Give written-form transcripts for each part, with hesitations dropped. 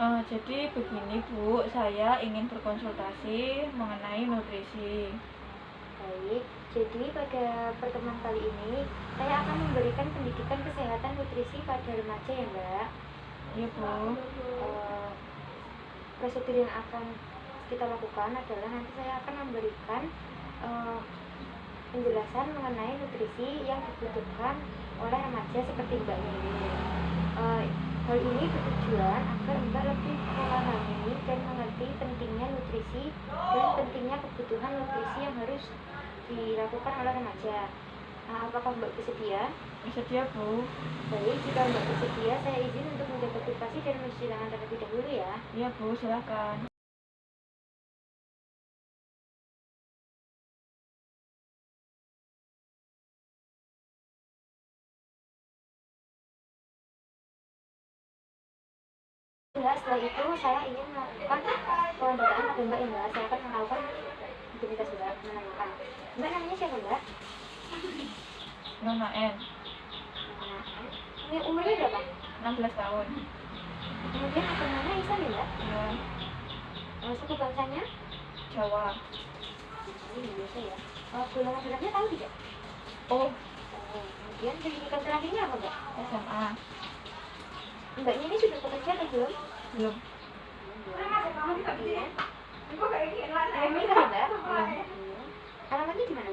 Jadi begini Bu, saya ingin berkonsultasi mengenai nutrisi. Baik, jadi pada pertemuan kali ini saya akan memberikan pendidikan kesehatan nutrisi pada remaja ya Mbak. Iya Bu. Eh, Prosedur yang akan kita lakukan adalah nanti saya akan memberikan eh, penjelasan mengenai nutrisi yang dibutuhkan oleh remaja seperti Mbaknya ini. Hal ini bertujuan agar Mbak lebih memahami dan mengerti pentingnya nutrisi dan pentingnya kebutuhan nutrisi yang harus dilakukan oleh remaja. Apakah Mbak bersedia? Bersedia Bu? Baik, jika Mbak bersedia, saya izin untuk menjaga privasi dan mencuci tangan terlebih dahulu ya. Iya Bu, silakan. Enggak, setelah itu saya ingin melakukan pendataan pada Mbak ya. Saya akan melakukan aktivitas Mbak, menanyakan. Mbak namanya siapa Mbak? Nona N. Ini umurnya berapa? 16 tahun. Kemudian agamanya Islam ya Mbak? Iya. Suku bangsanya? Jawa. Ini biasa ya. Golongan darahnya tahu tidak? Oh. Kemudian pendidikan terakhirnya apa Mbak? SMA. Mbaknya ini sudah bekerja atau belum? Belum. Kemudian belum nikah ya Mbak? Belum. Alamatnya di mana?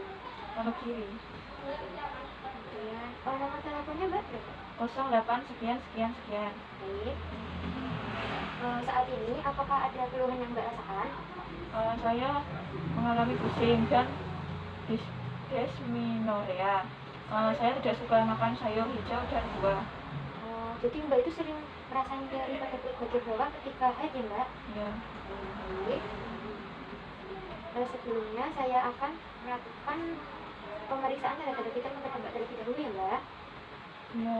Pondok Kiri. Kemudian nomor teleponnya Mbak berapa? 08 sekian sekian sekian. Baik. Saat ini apakah ada keluhan yang Mbak rasakan? Saya mengalami pusing dan dysmenorrhea. Saya tidak suka makan sayur hijau dan buah. Jadi Mbak itu sering merasa nyeri pada bagian bawah ketika haid ya Mbak? Iya. Baik. Sebelumnya saya akan melakukan pemeriksaan tanda-tanda vital kepada Mbak terlebih dahulu ya Mbak? Iya.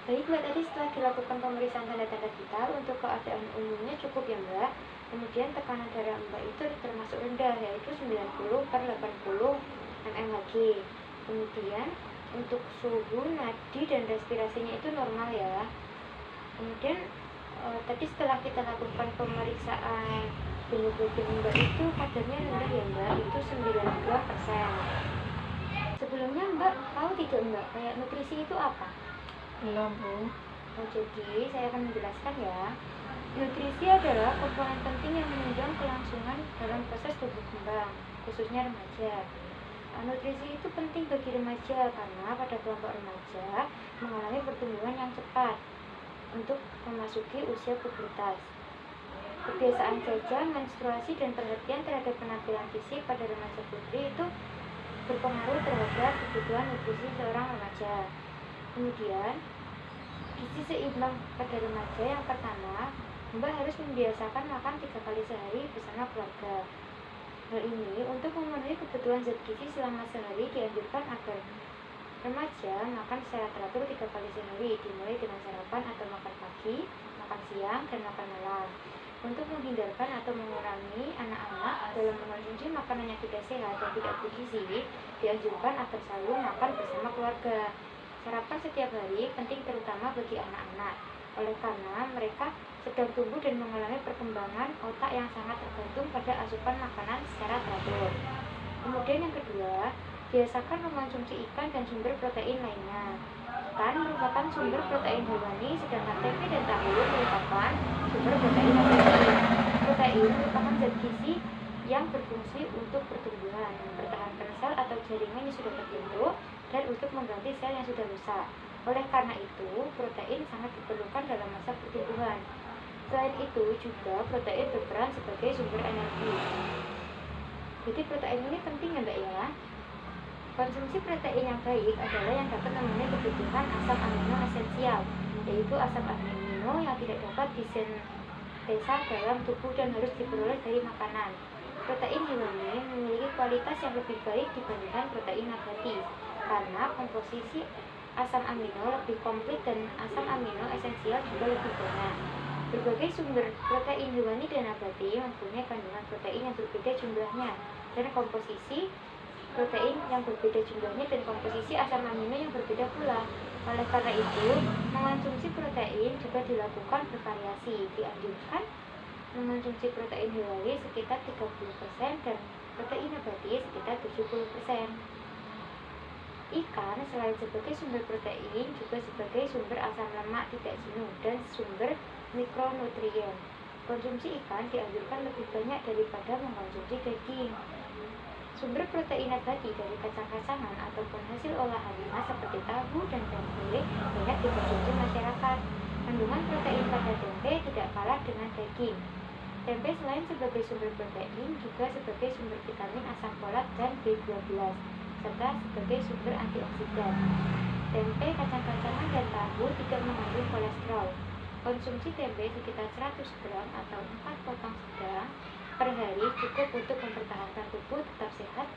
Baik Mbak, tadi setelah dilakukan pemeriksaan tanda-tanda vital untuk keadaan umumnya cukup ya Mbak. Kemudian tekanan darah Mbak itu termasuk rendah, yaitu 90/80 mmHg. Kemudian untuk suhu, nadi, dan respirasinya itu normal ya. Kemudian tadi setelah kita lakukan pemeriksaan hemoglobin Mbak itu kadarnya rendah ya Mbak, itu 92%. Sebelumnya Mbak tahu tidak Mbak, kayak nutrisi itu apa? Belum Bu. Jadi saya akan menjelaskan ya. Nutrisi adalah komponen penting yang menunjang kelangsungan dalam proses tumbuh kembang, khususnya remaja. Nutrisi itu penting bagi remaja karena pada kelompok remaja mengalami pertumbuhan yang cepat untuk memasuki usia pubertas. Kebiasaan jaga, menstruasi, dan perhatian terhadap penampilan fisik pada remaja putri itu berpengaruh terhadap kebutuhan nutrisi seorang remaja. Kemudian, gizi seimbang pada remaja yang pertama, Mbak harus membiasakan makan 3 kali sehari bersama keluarga. Hal ini untuk memenuhi kebutuhan zat gizi selama sehari dianjurkan agar remaja makan secara teratur 3 kali sehari, dimulai dengan sarapan atau makan pagi, makan siang, dan makan malam. Untuk menghindarkan atau mengurangi anak-anak dalam mengonsumsi makanan yang tidak sehat dan tidak bergizi, dianjurkan agar selalu makan bersama keluarga. Sarapan setiap hari penting terutama bagi anak-anak, oleh karena mereka sedang tumbuh dan mengalami perkembangan otak yang sangat tergantung pada asupan makanan secara teratur. Kemudian yang kedua, biasakan mengonsumsi ikan dan sumber protein lainnya. Ikan merupakan sumber protein hewani, sedangkan tempe dan tahu merupakan sumber protein nabati. Protein merupakan zat gizi yang berfungsi untuk pertumbuhan, mempertahankan sel atau jaringan yang sudah terbentuk, dan untuk mengganti sel yang sudah rusak. Oleh karena itu, protein sangat diperlukan dalam masa pertumbuhan. Selain itu, juga protein berperan sebagai sumber energi. Jadi protein ini penting ya Mbak ya. Konsumsi protein yang baik adalah yang dapat memenuhi kebutuhan asam amino esensial, yaitu asam amino yang tidak dapat disintesa dalam tubuh dan harus diperoleh dari makanan. Protein hewani memiliki kualitas yang lebih baik dibandingkan protein nabati, karena komposisi asam amino lebih komplit dan asam amino esensial juga lebih banyak. Berbagai sumber protein hewani dan nabati mempunyai kandungan protein yang berbeda jumlahnya dan komposisi protein yang berbeda jumlahnya dan komposisi asam amino yang berbeda pula. Oleh karena itu, mengonsumsi protein juga dilakukan bervariasi. Dianjurkan mengonsumsi protein hewani sekitar 30% dan protein nabati sekitar 70%. Ikan selain sebagai sumber protein juga sebagai sumber asam lemak tidak jenuh dan sumber mikronutrien. Konsumsi ikan dianjurkan lebih banyak daripada mengkonsumsi daging. Sumber protein nabati dari kacang-kacangan ataupun hasil olahan lemak seperti tahu dan tempe banyak dikonsumsi masyarakat. Kandungan protein pada tempe tidak kalah dengan daging. Tempe selain sebagai sumber protein juga sebagai sumber vitamin asam folat dan B12 serta sebagai sumber antioksidan. Tempe, kacang-kacangan, dan tahu tidak mengandung kolesterol. Konsumsi tempe sekitar 100 gram atau 4 potong sedang per hari cukup untuk mempertahankan tubuh tetap sehat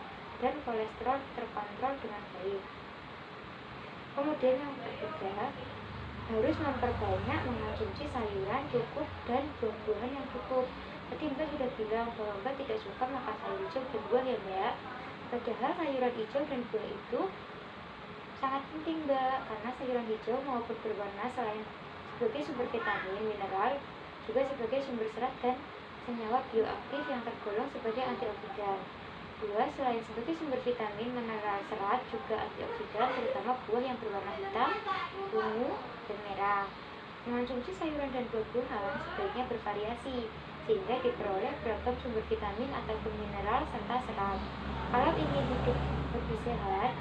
dan kolesterol terkontrol dengan baik. Kemudian yang ketiga, harus memperbanyak mengonsumsi sayuran cukup dan buah-buahan yang cukup. Tadi Mbak sudah bilang bahwa Mbak tidak suka makan sayur hijau dan buah ya Mbak. Padahal sayuran hijau dan buah itu sangat penting Mbak, karena sayuran hijau maupun berwarna selain sebagai sumber vitamin, mineral, juga sebagai sumber serat dan senyawa bioaktif yang tergolong sebagai antioksidan. Buah selain sebagai sumber vitamin, mineral, serat, juga antioksidan, terutama buah yang berwarna hitam, ungu, dan merah. Mengonsumsi sayuran dan buah-buahan sebaiknya bervariasi, sehingga diperoleh beragam sumber vitamin ataupun mineral serta serat. Kalau ingin hidup lebih sehat,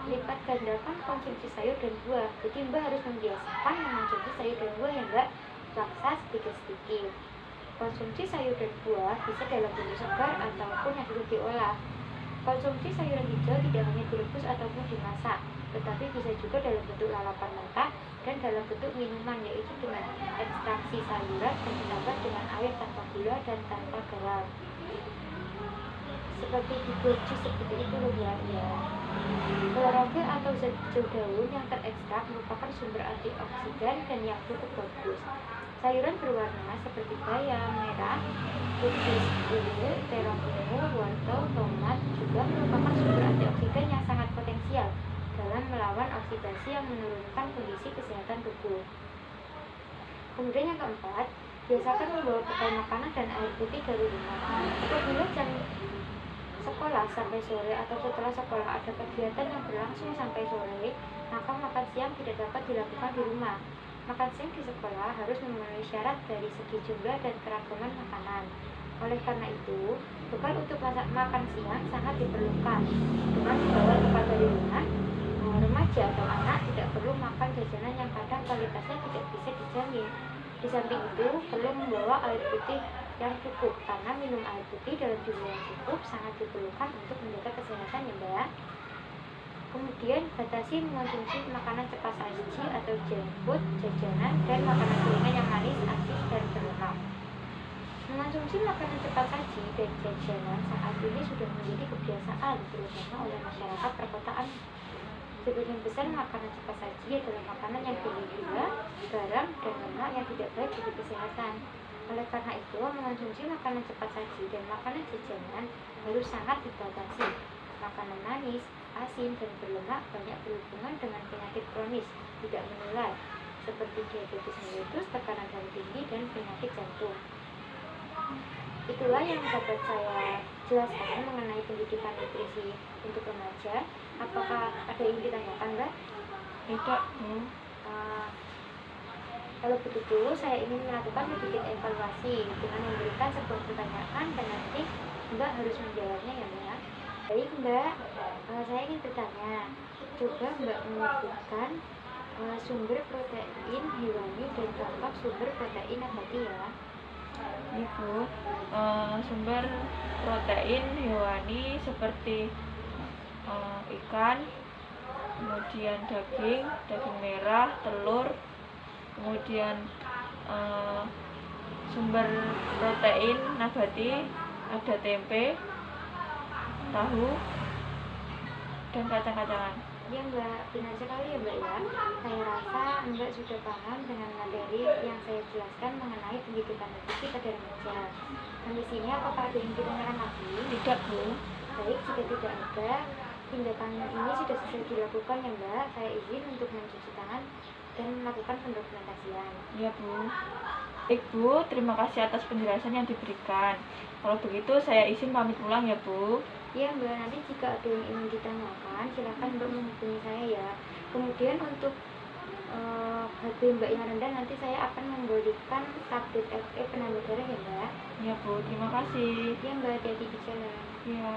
lipat gandakan konsumsi sayur dan buah. Jadi Mbak harus membiasakan mengonsumsi sayur dan buah ya Mbak, paksa sedikit-sedikit. Konsumsi sayur dan buah bisa dalam bentuk segar ataupun yang sudah diolah. Konsumsi sayuran hijau tidak hanya direbus ataupun dimasak, tetapi bisa juga dalam bentuk lalapan mentah dan dalam bentuk minuman, yaitu dengan ekstraksi sayuran dan ditambah dengan air tanpa gula dan tanpa garam. Seperti di jus seperti itu loh ya. Klorofil atau zat hijau daun yang terekstrak merupakan sumber antioksidan dan yang cukup bagus. Sayuran berwarna seperti bayam merah, putih ungu, terong ungu, wortel, tomat juga merupakan sumber antioksidan yang sangat potensial dalam melawan oksidasi yang menurunkan kondisi kesehatan tubuh. Kemudian yang keempat, biasakan membawa bekal makanan dan air putih dari rumah. Apabila jam sekolah sampai sore atau setelah sekolah ada kegiatan yang berlangsung sampai sore, maka makan siang tidak dapat dilakukan di rumah. Makan siang di sekolah harus memenuhi syarat dari segi jumlah dan keragaman makanan. Oleh karena itu, bekal untuk makan siang sangat diperlukan. Dengan membawa bekal dari rumah, remaja atau anak tidak perlu makan jajanan yang kadang kualitasnya tidak bisa dijamin. Di samping itu, perlu membawa air putih yang cukup, karena minum air putih dalam jumlah yang cukup sangat diperlukan untuk menjaga kesehatan ya Mbak. Kemudian batasi mengonsumsi makanan cepat saji atau junk food, jajanan, dan makanan gorengan yang manis, asin, dan berlemak. Mengonsumsi makanan cepat saji dan jajanan saat ini sudah menjadi kebiasaan, terutama oleh masyarakat perkotaan. Sebagian besar makanan cepat saji adalah makanan yang tinggi gula, garam, dan lemak yang tidak baik bagi kesehatan. Oleh karena itu, mengonsumsi makanan cepat saji dan makanan jajanan harus sangat dibatasi. Makanan manis, asin, dan berlemak banyak berhubungan dengan penyakit kronis tidak menular seperti diabetes mellitus, tekanan darah tinggi, dan penyakit jantung. Itulah yang dapat saya jelaskan mengenai pendidikan nutrisi untuk remaja. Apakah ada yang ditanyakan, Mbak? Tidak. Kalau begitu, saya ingin melakukan sedikit evaluasi dengan memberikan sebuah pertanyaan dan nanti Mbak harus menjawabnya ya Mbak. Baik Mbak, saya ingin bertanya, coba Mbak menyebutkan sumber protein hewani dan contoh sumber protein nabati ya. Ibu, sumber protein hewani seperti ikan, kemudian daging merah, telur, kemudian sumber protein nabati ada tempe, tahu, dan kacang-kacangan. Ya Mbak, benar sekali ya Mbak ya. Saya rasa Mbak sudah paham dengan materi yang saya jelaskan mengenai pendidikan nutrisi pada remaja. Dan di sini apakah ada yang ditanyakan lagi? Tidak Bu. Baik, jika tidak ada, Tindakan ini sudah selesai dilakukan ya Mbak. Saya izin untuk mencuci tangan dan melakukan pendokumentasian. Iya, Bu. Baik, Bu. Terima kasih atas penjelasan yang diberikan. Kalau begitu, saya izin pamit pulang ya, Bu. Ya Mbak, nanti jika ada yang ingin ditanyakan, silakan Mbak menghubungi saya ya. Kemudian untuk HP Mbak yang rendah nanti saya akan memberikan update FE penanda darah ya Mbak. Iya, Bu. Terima kasih. Ya Mbak, hati-hati di jalan. Iya.